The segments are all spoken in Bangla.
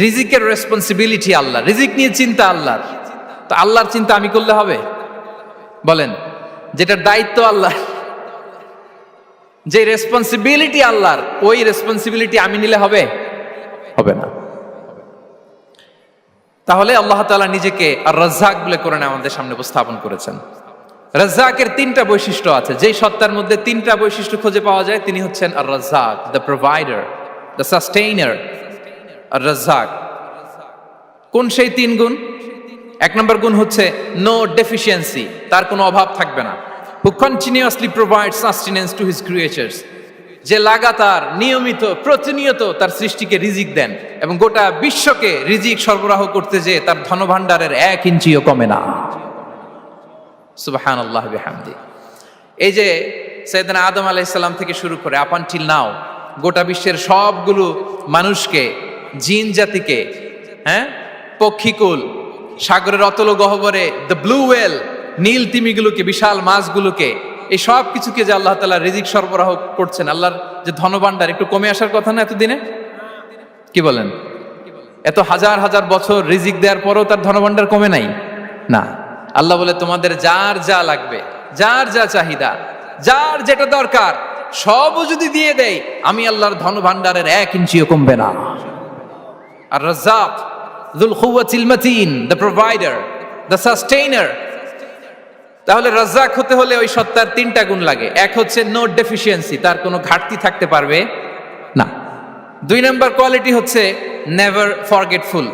রিজিকের রেসপন্সিবিলিটি আল্লাহ, রিজিক নিয়ে চিন্তা আল্লাহর। তো আল্লাহর চিন্তা আমি করলে হবে? বলেন, যেটার দায়িত্ব আল্লাহ, যে রেসপন্সিবিলিটি আল্লাহর, ওই রেসপন্সিবিলিটি আমি নিলে হবে? হবে না। তাহলে আল্লাহ তাআলা নিজেকে আর রাজ্জাক বলে কোরআনে আমাদের সামনে উপস্থাপন করেছেন। রাজ্জাকের তিনটা বৈশিষ্ট্য আছে, যেই সত্তার মধ্যে তিনটা বৈশিষ্ট্য খুঁজে পাওয়া যায় তিনি হচ্ছেন আর রাজ্জাক, দ্য প্রোভাইডার, দ্য সাস্টেইনার। আর রাজ্জাক কোন সেই তিন গুণ? এক নম্বর গুণ হচ্ছে নো ডেফিসিয়েন্সি, তার কোনো অভাব থাকবে না। হু continuously provide sustenance to his creatures, যে লাগাতার নিয়মিত প্রতিনিয়ত তার সৃষ্টিকে রিজিক দেন এবং গোটা বিশ্বকে রিজিক সরবরাহ করতে যে তার ধনভাণ্ডারের 1 ইঞ্চিও কমে না। সুবহানাল্লাহ বিহামদি। এই যে সাইয়েদনা আদম আলাইহিস সালাম থেকে শুরু করে আপ আনটিল নাও গোটা বিশ্বের সবগুলো মানুষকে, জিন জাতিকে, পক্ষীকুল, সাগরের অতল গহ্বরে দ্য ব্লু ওয়েল, নীল তিমিগুলোকে, বিশাল মাছগুলোকে, এই সব কিছুকে যে আল্লাহ তাআলা রিজিক সরবরাহ করছেন, আল্লাহর যে ধনভাণ্ডার একটু কমে আসার কথা না এতদিনে? কি বলেন? এত হাজার হাজার বছর রিজিক দেওয়ার পরও তার ধনভাণ্ডার কমে নাই না। আল্লাহ বলে তোমাদের যার যা লাগবে, যার যা চাহিদা, যার যেটা দরকার সবও যদি দিয়ে দেই, আমি আল্লাহর ধনভাণ্ডারের 1 ইঞ্চিও কমবে না। আর Razzak যুল কুওয়াতিল মাতিন, the provider, the sustainer. তাহলে রাজ্জাক হতে হলে ওই সত্তার তিনটা গুণ লাগে। এক হচ্ছে নো ডেফিসিয়েন্সি, তার কোনো ঘাটতি থাকতে পারবে না। 2 নম্বর কোয়ালিটি হচ্ছে নেভার ফরগেটফুল,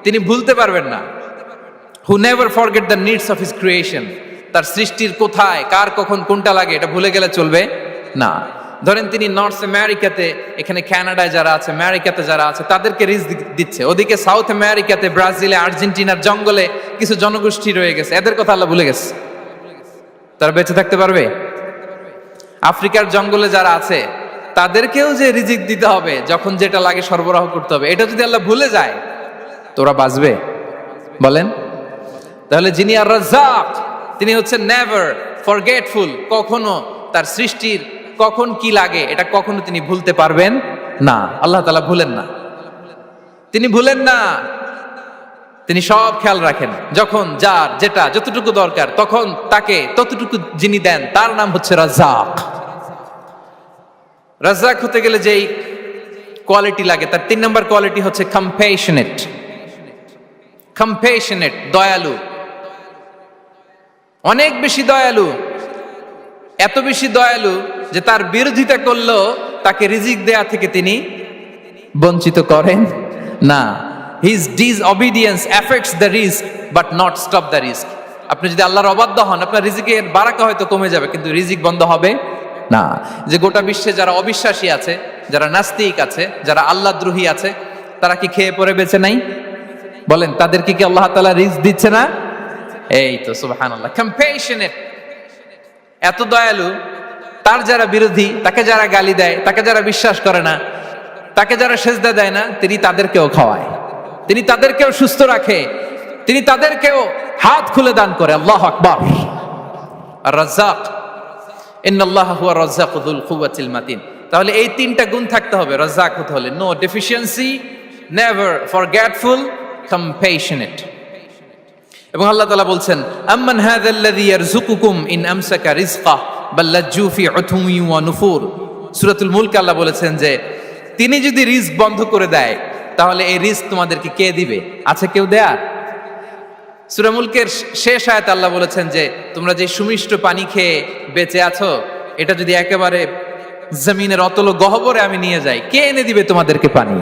তিনি ভুলতে পারবেন না। Who never forget the needs of his creation, তার সৃষ্টির কোথায় কার কখন কোনটা লাগে এটা ভুলে গেলে চলবে না। ধরেন তিনি নর্থ আমেরিকাতে, এখানে কানাডায় যারা আছে, আমেরিকাতে যারা আছে, তাদেরকে রিজিক দিচ্ছে। ওদিকে সাউথ আমেরিকাতে, ব্রাজিলে, আর্জেন্টিনার জঙ্গলে কিছু জনগোষ্ঠী রয়ে গেছে, এদের কথা আল্লাহ ভুলে গেছে। তারা বেঁচে থাকতে পারবে? আফ্রিকার জঙ্গলে যারা আছে তাদেরকেও যে রিজিক দিতে হবে, যখন যেটা লাগে সরবরাহ করতে হবে, এটা যদি আল্লাহ ভুলে যায় তোরা বাঁচবে? বলেন। তাহলে যিনি আর রাজ্জাক তিনি হচ্ছেন নেভার ফরগেটফুল, কখনো তার সৃষ্টির কখন কি লাগে এটা কখনো তিনি ভুলতে পারবেন না। আল্লাহ তাআলা ভুলেন না, তিনি ভুলেন না, তিনি সব খেয়াল রাখেন। যখন যার যেটা যতটুকু দরকার তখন তাকে ততটুকু যিনি দেন তার নাম হচ্ছে রাজ্জাক। রাজ্জাক হতে গেলে যেই কোয়ালিটি লাগে তার 3 নম্বর কোয়ালিটি হচ্ছে কম্প্যাশনেট। কম্প্যাশনেট, দয়ালু, অনেক বেশি দয়ালু, এত বেশি দয়ালু যে তার বিরোধিতা করলেও তাকে রিজিক দেয়া থেকে তিনি বঞ্চিত করেন না। His disobedience affects the risk but not stop the risk. আপনি যদি আল্লাহর অবাধ্য হন, আপনার রিজিকের বারাকা হয়তো কমে যাবে কিন্তু রিজিক বন্ধ হবে না। যে গোটা বিশ্বে যারা অবিশ্বাসী আছে, যারা নাস্তিক আছে, যারা আল্লাহদ্রোহী আছে, তারা কি খেয়ে পরে বেঁচে নাই? বলেন, তাদেরকে কি আল্লাহ তাআলা রিজিক দিচ্ছে না? এই তো সুবহানাল্লাহ। কম্প্যাশনেট, এত দয়ালু, তার যারা বিরোধী, তাকে যারা গালি দেয়, তাকে যারা বিশ্বাস করে না, তাকে যারা সেজদা দেয় না, তিনি তাদেরকেও খাওয়ায়, তিনি তাদেরকেও সুস্থ রাখে, তিনি তাদেরকেও হাত খুলে দান করে। আল্লাহু আকবার। আর রাজ্জাক, ইন্নাল্লাহা হুয়া রাজ্জাকু যুল কুওয়াতিল মাতিন। তাহলে এই তিনটা গুণ থাকতে হবে রাজ্জাক হতে হলে: no deficiency, never forgetful, compassionate. এবং আল্লাহ তাআলা বলছেন, আম্মান হাযাল্লাযী ইয়ারযুকুকুম ইন আমসাকা রিজকাহ বাল লাজ্জু ফি উতুওয়ি ওয়া নুফুর। সূরাতুল মুলক আল্লাহ বলেছেন যে তিনি যদি রিজক বন্ধ করে দেয় তাহলে এই রিজক তোমাদেরকে কে দিবে? আছে কেউ দেয়ার? সূরা মুলকের শেষ আয়াতে আল্লাহ বলেছেন যে তোমরা যে সুমিষ্ট পানি খেয়ে বেঁচে আছো, এটা যদি একেবারে জমিনের অতল গহ্বরে আমি নিয়ে যাই, কে এনে দিবে তোমাদেরকে পানি?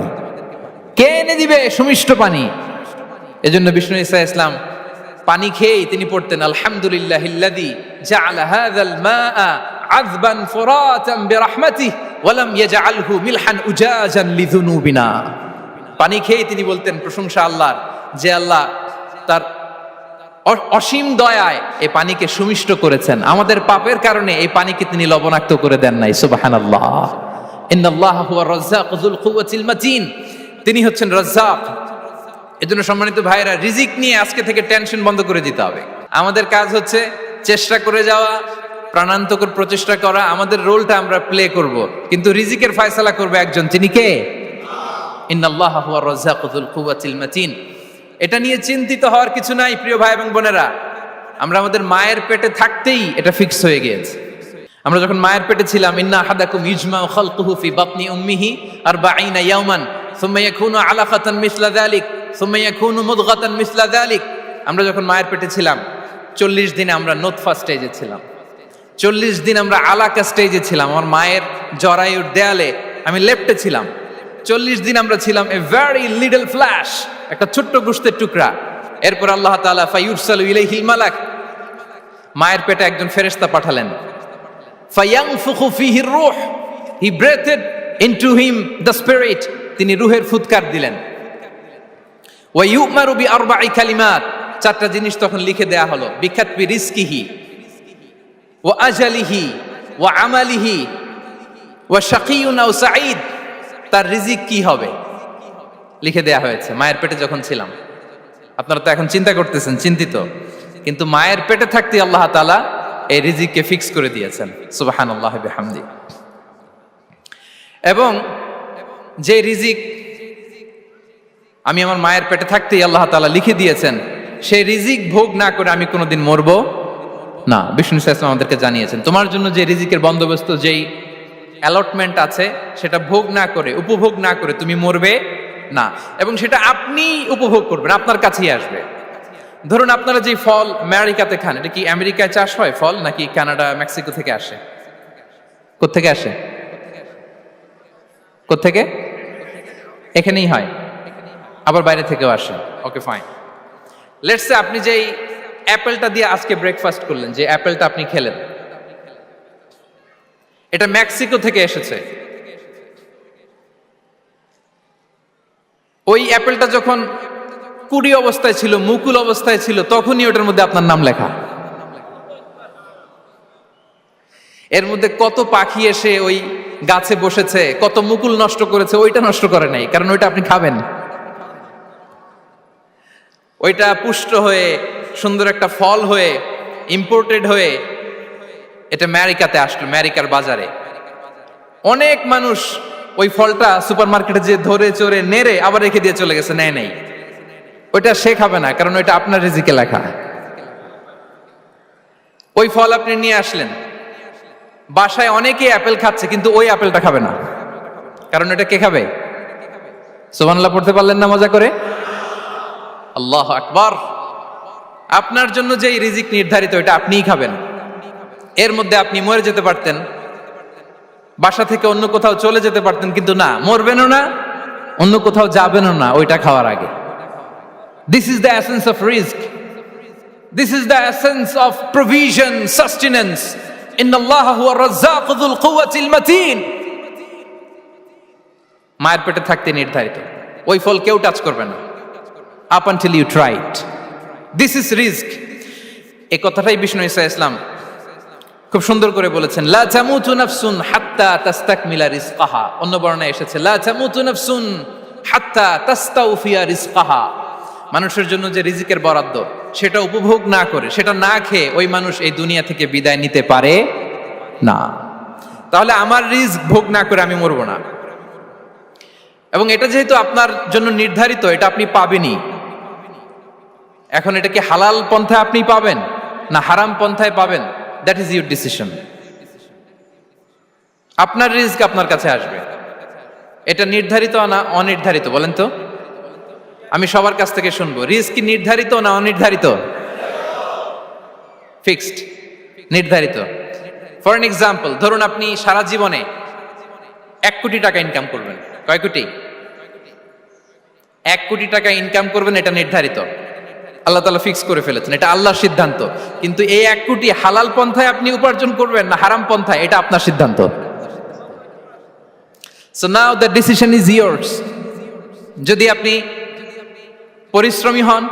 কে এনে দিবে সুমিষ্ট পানি? এজন্য বিষ্ণু ঈসা ইসলাম পানি খেয়েই তিনি পড়তেন, আলহামদুলিল্লাহিল্লাযী জাআলা হাযাল মাআ আযবান ফুরাতান বিরাহমাতিহি ওয়া লাম ইয়াজআলহু মিলহান উজাজান লিযুনুবিনা। পানি খেয়েই তিনি বলতেন প্রশংসা আল্লাহর, যে আল্লাহ তার অসীম দয়ায় এই পানিকে সুমিষ্ট করেছেন, আমাদের পাপের কারণে এই পানিকে তিনি লবণাক্ত করে দেন নাই। সুবহানাল্লাহ। ইন্নাল্লাহা হুয়া রাজ্জাকু যুল কুওয়াতিল মাতিন, তিনি হচ্ছেন রাজ্জাক। এজন্য সম্মানিত ভাইরা, রিজিক নিয়ে আজকে থেকে টেনশন বন্ধ করে দিতে হবে। আমাদের কাজ হচ্ছে চেষ্টা করে যাওয়া, প্রাণান্তকর প্রচেষ্টা করা, আমাদের রোলটা আমরা প্লে করব, কিন্তু রিজিকের ফয়সালা করবে একজন, তিনি কে? ইন্নাল্লাহা হুয়ার রাজ্জাকু যুল কুওয়াতিল মাতিন। এটা নিয়ে চিন্তিত হওয়ার কিছু নাই প্রিয় ভাই এবং বোনেরা। আমরা আমাদের মায়ের পেটে থাকতেই এটা ফিক্স হয়ে গিয়েছে। আমরা যখন মায়ের পেটে ছিলাম, ইন্না আহাদাকুম ইজমাউ খালকুহু ফি বাতনি উম্মিহি 40 ইয়াওমান সুম্মা ইয়াকুনু আলাকাতান মিসলা যালিক সুম্মা ইয়াকুনু মুদগাতান মিসলা যালিক। আমরা যখন মায়ের পেটে ছিলাম 40 দিনে আমরা নুতফা স্টেজে ছিলাম, 40 দিন আমরা আলাকা স্টেজে ছিলাম। আমার মায়ের জরায়ুর দেয়ালে আমি লেপ্টে ছিলাম। 40 দিন আমরা ছিলাম এ ভেরি লিটল ফ্ল্যাশ, একটা ছোট্ট গোশতের টুকরা। এরপর আল্লাহ তাআলা ফায়ুরসালু ইলাইহিল মালাক, মায়ের পেটে একজন ফেরেশতা পাঠালেন। ফায়ানফুখু ফিহির রূহ, he breathed into him the spirit, তিনি রূহের ফুৎকার দিলেন। ওয়া ইউমারু বিআরবা'i কালিমাত, 4টা জিনিস তখন লিখে দেয়া হলো। বিকাতবি রিজকিহি ওয়া আজালিহি ওয়া আমালিহি ওয়া শাকিয়ুন আও সাঈদ, তার রিজিক কি হবে লিখে দেয়া হয়েছে মায়ের পেটে যখন ছিলাম। আপনারা তো এখন চিন্তা করতেছেন, চিন্তিত, কিন্তু মায়ের পেটে থাকতে আল্লাহ তাআলা এই রিজিককে ফিক্স করে দিয়েছেন। সুবহানাল্লাহ বিহামদি। এবং যে রিজিক আমি আমার মায়ের পেটে থাকতেই আল্লাহ তাআলা লিখে দিয়েছেন, সেই রিজিক ভোগ না করে আমি কোনোদিন মরবো না। বিষ্ণু ইসলাম আমাদেরকে জানিয়েছেন, তোমার জন্য যে রিজিকের বন্দোবস্ত, যেই অ্যালটমেন্ট আছে, সেটা ভোগ না করে, উপভোগ না করে তুমি মরবে না। এবং সেটা আপনি উপভোগ করবেন, আপনার কাছেই আসবে। ধরুন আপনারা যে ফল আমেরিকাতে খান, এটা কি আমেরিকায় চাষ হয় ফল, নাকি কানাডা মেক্সিকো থেকে আসে? কোত্থেকে আসে? কোত্থেকে? এখানেই হয়, আবার বাইরে থেকেও আসে। Okay fine. লেটস সে আপনি যেই অ্যাপেলটা দিয়ে আজকে ব্রেকফাস্ট করলেন, যে অ্যাপেলটা আপনি খেলেন, এটা মেক্সিকো থেকে এসেছে। ওই অ্যাপেলটা যখন কুড়ি অবস্থায় ছিল, মুকুল অবস্থায় ছিল, তখনই ওটার মধ্যে আপনার নাম লেখা। এর মধ্যে কত পাখি এসে ওই গাছে বসেছে, কত মুকুল নষ্ট করেছে, ওইটা নষ্ট করে নাই, কারণ ওইটা আপনি খাবেন। ওইটা পুষ্ট হয়ে সুন্দর একটা ফল হয়ে ইম্পোর্টেড হয়ে এটা আমেরিকাতে আসলো, আমেরিকার বাজারে। অনেক মানুষ ওই ফলটা সুপার মার্কেটে যে ধরে চড়ে নেড়ে আবার রেখে দিয়ে চলে গেছে, নেয় নেই। ওইটা সে খাবে না, কারণ ওইটা আপনার রিজিকে লেখা। ওই ফল আপনি নিয়ে আসলেন, বাসায় অনেকেই অ্যাপেল খাচ্ছে, কিন্তু ওই অ্যাপেলটা খাবে না, কারণ এটা কে খাবে? সুবহানাল্লাহ পড়তে পারলেন না মজা করে? আল্লাহু আকবার। আপনার জন্য যে রিজিক নির্ধারিত, এটা আপনিই খাবেন। এর মধ্যে আপনি মরে যেতে পারতেন, বাসা থেকে অন্য কোথাও চলে যেতে পারতেন, কিন্তু না, মরবেনও না, অন্য কোথাও যাবেনও না ওইটা খাওয়ার আগে। This is the essence of risk, this is the essence of provision, sustenance. ইন্নাল্লাহা হুয়ার রাজ্জাকু যুল কুওয়াতিল মাতিন। মায়ের পেটে থাকতে নির্ধারিত, ওই ফল কেউ টাচ করবে না up until you try it. This is risk. এই কথাটাই বিষ্ণু ঈসা ইসলাম খুব সুন্দর করে বলেছেন, লা তামুতু নাফসুন হাত্তা তাস্তাকমিলা রিজকাহা। অন্য বর্ণনায় এসেছে লা তামুতু নাফসুন হাত্তা তাস্তাউফিয়া রিজকাহা। মানুষের জন্য যে রিজিকের বরাদ্দ, সেটা উপভোগ না করে, সেটা না খেয়ে ওই মানুষ এই দুনিয়া থেকে বিদায় নিতে পারে না। তাহলে আমার রিস্ক ভোগ না করে আমি মরবো না। এবং এটা যেহেতু আপনার জন্য নির্ধারিত, এটা আপনি পাবেনই। এখন এটা কি হালাল পন্থায় আপনি পাবেন না হারাম পন্থায় পাবেন, দ্যাট ইজ ইউর ডিসিশন। আপনার রিস্ক আপনার কাছে আসবে। এটা নির্ধারিত না অনির্ধারিত বলেন তো? আমি সবার কাছ থেকে শুনবো, রিস্ক কি নির্ধারিত না অনির্ধারিত? ফিক্সড, নির্ধারিত। ফর এন এক্সাম্পল, ধরুন আপনি সারা জীবনে 1 কোটি টাকা ইনকাম করবেন। কয় কোটি? 1 কোটি টাকা ইনকাম করবেন, এটা নির্ধারিত, আল্লাহ তাআলা ফিক্স করে ফেলেছেন, এটা আল্লাহর সিদ্ধান্ত। কিন্তু এই 1 কোটি হালাল পন্থায় আপনি উপার্জন করবেন না হারাম পন্থায়, এটা আপনার সিদ্ধান্ত। So now the decision is years. যদি আপনি পরিশ্রমী হন,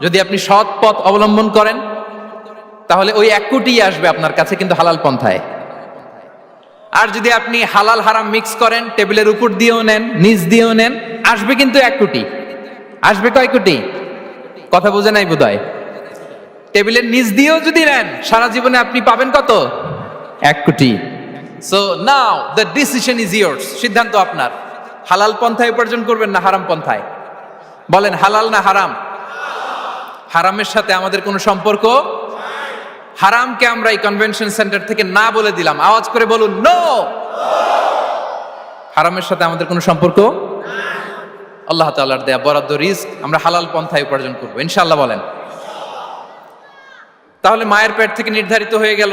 যদি আপনি সৎ পথ অবলম্বন করেন, তাহলে ওই 1 কোটি আসবে আপনার কাছে, কিন্তু হালাল পন্থায়। আর যদি আপনি হালাল হারাম মিক্স করেন, টেবিলের উপর দিয়েও নেন, নিচ দিয়েও নেন, আসবে কিন্তু 1 কোটি। আসবে কয় কোটি? কথা বোঝে নাই বোধহয়। টেবিলের নিচ দিয়েও যদি নেন, সারা জীবনে আপনি পাবেন কত? 1 কোটি। So now the decision is years. সিদ্ধান্ত আপনার। হালাল পন্থায় উপার্জন করবেন না হারাম পন্থায়? বলেন হালাল না হারাম? হারামের সাথে আমাদের কোনো সম্পর্ক? হারামকে আমরা এই কনভেনশন সেন্টার থেকে না বলে দিলাম, আওয়াজ করে বলুন নো। হারামের সাথে আমাদের কোনো সম্পর্ক? আল্লাহ তাআলার দেয়া বরাদ্দ রিস্ক আমরা হালাল পন্থায় উপার্জন করবো ইনশাআল্লাহ। বলেন। তাহলে মায়ের পেট থেকে নির্ধারিত হয়ে গেল,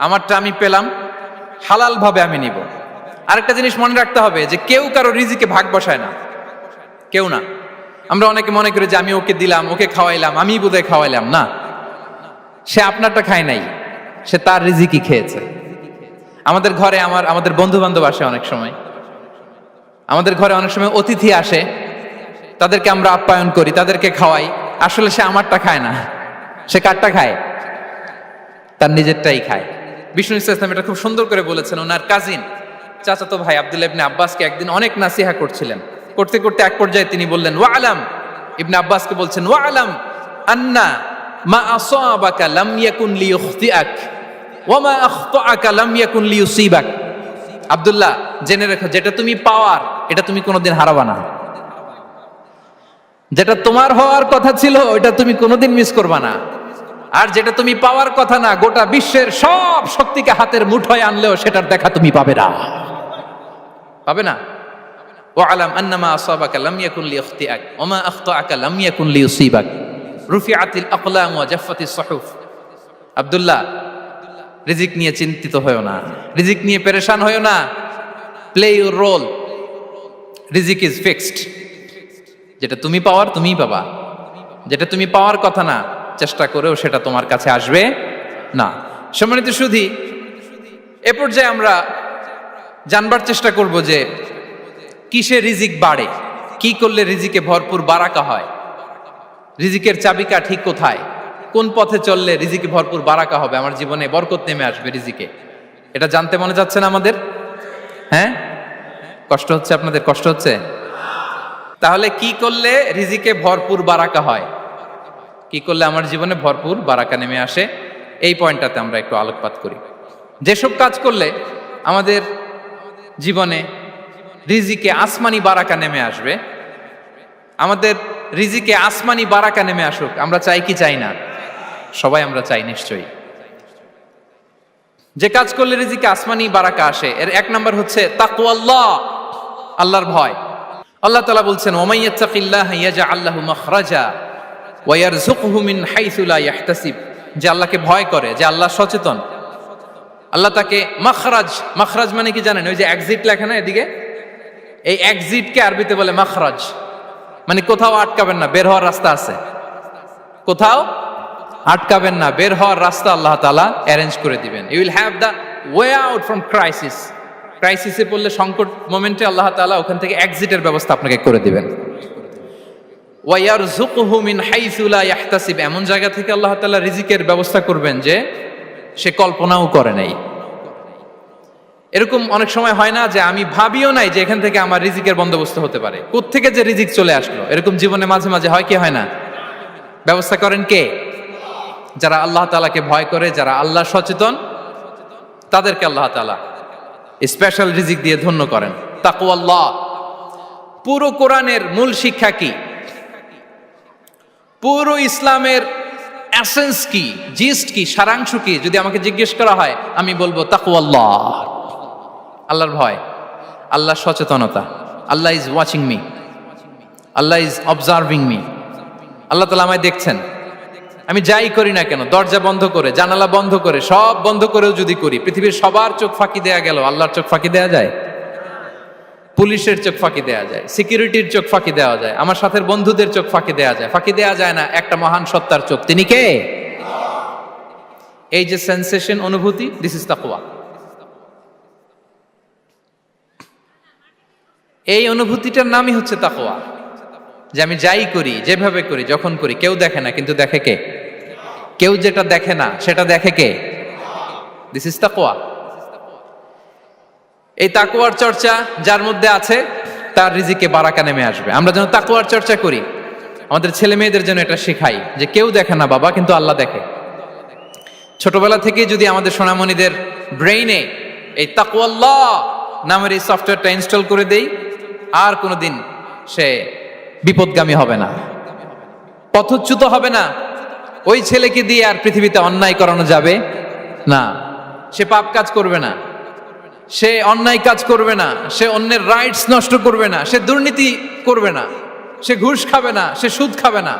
আমারটা আমি পেলাম, হালাল ভাবে আমি নিব। আরেকটা জিনিস মনে রাখতে হবে যে কেউ কারো রিজিকে ভাগ বসায় না, কেউ না। আমরা অনেকে মনে করি যে আমি ওকে দিলাম, ওকে খাওয়াইলাম, আমি বোধহয় খাওয়াইলাম। না, সে আপনারটা খায় নাই, সে তার রিজিকই খেয়েছে। আমাদের ঘরে আমাদের বন্ধু বান্ধব আসে অনেক সময়, আমাদের ঘরে অনেক সময় অতিথি আসে, তাদেরকে আমরা আপ্যায়ন করি, তাদেরকে খাওয়াই। আসলে সে আমারটা খায় না, সে কারটা খায়? তার নিজেরটাই খায়। বিষ্ণু ইসলাম এটা খুব সুন্দর করে বলেছেন। ওনার কাজিন চাচাতো ভাই আব্দুল্লাহ ইবনে আব্বাসকে একদিন অনেক নাসিহা করছিলেন। করতে করতে এক পর্যায়ে তিনি বললেন, ওয়া আলাম, ইবনে আব্বাসকে বলছেন, ওয়া আলাম আন্না মা আসাবাকা লাম ইয়াকুন লিইখতিআক ওয়া মা আখতাআকা লাম ইয়াকুন লিইউসিবাক। আব্দুল্লাহ, জেনে রেখো, যেটা তুমি পাওয়ার এটা তুমি কোনোদিন হারাবা না। যেটা তোমার হওয়ার কথা ছিল ওটা তুমি কোনোদিন মিস করবা না। আর যেটা তুমি পাওয়ার কথা না, গোটা বিশ্বের সব শক্তিকে হাতের মুঠোয় আনলেও সেটার দেখা তুমি পাবে না, পাবে না। ওয়া আলাম আন্নামা আসাবাকা লাম ইয়াকুন লিইখতিআক ওয়া মা আখতাআকা লাম ইয়াকুন লিইউসিবাক রুফিআতিল আকলাম ওয়া জাফফাতিস সুহুফ। আব্দুল্লাহ, রিজিক নিয়ে চিন্তিত হয়ো না, রিজিক নিয়ে পেরেশান হয়ো না। প্লে ইউর রোল, রিজিক ইজ ফিক্সড। যেটা তুমি পাওয়ার তুমিই পাবা, যেটা তুমি পাওয়ার কথা না চেষ্টা করেও সেটা তোমার কাছে আসবে না। সম্মানিত সুধী, এ পর্যায়ে আমরা জানবার চেষ্টা করব যে কিসে রিজিক বাড়ে, কি করলে রিজিকে ভরপুর বারাকা হয়, রিজিকের চাবিকা ঠিক কোথায়, কোন পথে চললে রিজিকে ভরপুর বারাকা হবে, আমার জীবনে বরকত নেমে আসবে রিজিকে। এটা জানতে মনে যাচ্ছে না আমাদের? হ্যাঁ, কষ্ট হচ্ছে আপনাদের? কষ্ট হচ্ছে? তাহলে কি করলে রিজিকে ভরপুর বারাকা হয়, কি করলে আমার জীবনে ভরপুর বারাকা নেমে আসে, এই পয়েন্টটাতে আমরা একটু আলোকপাত করি। যেসব কাজ করলে আমাদের জীবনে রিজিকে আসমানি বারাকা নেমে আসবে, আমাদের রিজিকে আসমানি বারাকা নেমে আসুক, আমরা চাই কি চাই না? সবাই আমরা চাই নিশ্চয়ই। যে কাজ করলে রিজিকে আসমানি বারাকা আসে, এর এক নাম্বার হচ্ছে তাকওয়াল্লাহ, আল্লাহর ভয়। আল্লাহ তাআলা বলছেন, ওয়া ইয়াত্তাকিল্লাহা ইয়াজআল লাহু মাখরাজা ওয়া ইয়ারযুকহু মিন হাইসু লা ইয়াহতাসিব। যে আল্লাহকে ভয় করে, যে আল্লাহ সচেতন, আল্লাহ তাকে মাখরাজ, মাখরাজ মানে কি জানেন? ওই যে এক্সিট লেখা না এদিকে, এই এক্সিটকে আরবিতে বলে মাখরাজ, মানে কোথাও আটকাবেন না, বের হওয়ার রাস্তা আছে, কোথাও আটকাবেন না, বের হওয়ার রাস্তা আল্লাহ তাআলা অ্যারেঞ্জ করে দিবেন। You will have the way out from crisis. ক্রাইসিসে পড়লে, সংকট মোমেন্টে আল্লাহ তাআলা ওখান থেকে এক্সিটের ব্যবস্থা আপনাকে করে দিবেন। ওয়া ইয়ারযুকহু মিন হাইসু লা ইয়াহতাসিব, এমন জায়গা থেকে আল্লাহ তাআলা রিজিকের ব্যবস্থা করবেন যে সে কল্পনাও করে নাই। এরকম অনেক সময় হয় না যে আমি ভাবিও নাই যে এখান থেকে আমার রিজিকের বন্দোবস্ত হতে পারে, কোত্থেকে যে রিজিক চলে আসলো, এরকম জীবনে মাঝে মাঝে হয় কি হয় না? ব্যবস্থা করেন কে? যারা আল্লাহ তাআলাকে ভয় করে, যারা আল্লাহ সচেতন, তাদেরকে আল্লাহ তাআলা স্পেশাল রিজিক দিয়ে ধন্য করেন। তাকওয়াল্লাহ। পুরো কোরআনের মূল শিক্ষা কি? পুরো ইসলামের এসেন্স কি, জিস্ট কি, সারাংশ কি যদি আমাকে জিজ্ঞেস করা হয়, আমি বলবো তাকওয়াল্লাহ, আল্লাহর ভয়, আল্লাহর সচেতনতা। Allah is watching me, Allah is observing me. আল্লাহ তাআলা আমায় দেখছেন, আমি যাই করি না কেন, দরজা বন্ধ করে, জানালা বন্ধ করে, সব বন্ধ করেও যদি করি, পৃথিবীর সবার চোখ ফাঁকি দেয়া গেল, আল্লাহর চোখ ফাঁকি দেয়া যায়? পুলিশের চোখ ফাঁকি দেয়া যায়, সিকিউরিটির চোখ ফাঁকি দেওয়া যায়, আমার সাথের বন্ধুদের চোখ ফাঁকি দেয়া যায়, ফাঁকি দেয়া যায় না একটা মহান সত্তার চোখ। তিনি কে? এই যে সেন্সেশন, অনুভূতি, দিস ইজ তাকওয়া। এই অনুভূতিটার নামই হচ্ছে তাকওয়া, যে আমি যাই করি, যেভাবে করি, যখন করি, কেউ দেখে না, কিন্তু দেখে কে? কেউ যেটা দেখে না সেটা দেখে কে? দিস ইজ তাকওয়া। এই তাকওয়ার চর্চা যার মধ্যে আছে, তার রিজিকে বারাকা নেমে আসবে। আমরা যেন তাকওয়ার চর্চা করি, আমাদের ছেলে মেয়েদের জন্য এটা শেখাই যে কেউ দেখে না বাবা, কিন্তু আল্লাহ দেখে। ছোটবেলা থেকে যদি আমাদের সোনামণিদের ব্রেইনে এই তাকওয়াল্লাহ নামের এই সফটওয়্যারটা ইনস্টল করে দেই, আর কোনোদিন সে বিপদগামী হবে না, পথচ্যুত হবে না। ওই ছেলেকে দিয়ে আর পৃথিবীতে অন্যায় করানো যাবে না। সে পাপ কাজ করবে না, সে অন্যায় কাজ করবে না, সে অন্যের রাইটস নষ্ট করবে না, সে দুর্নীতি করবে না, সে ঘুষ খাবে না, সে সুদ খাবে না।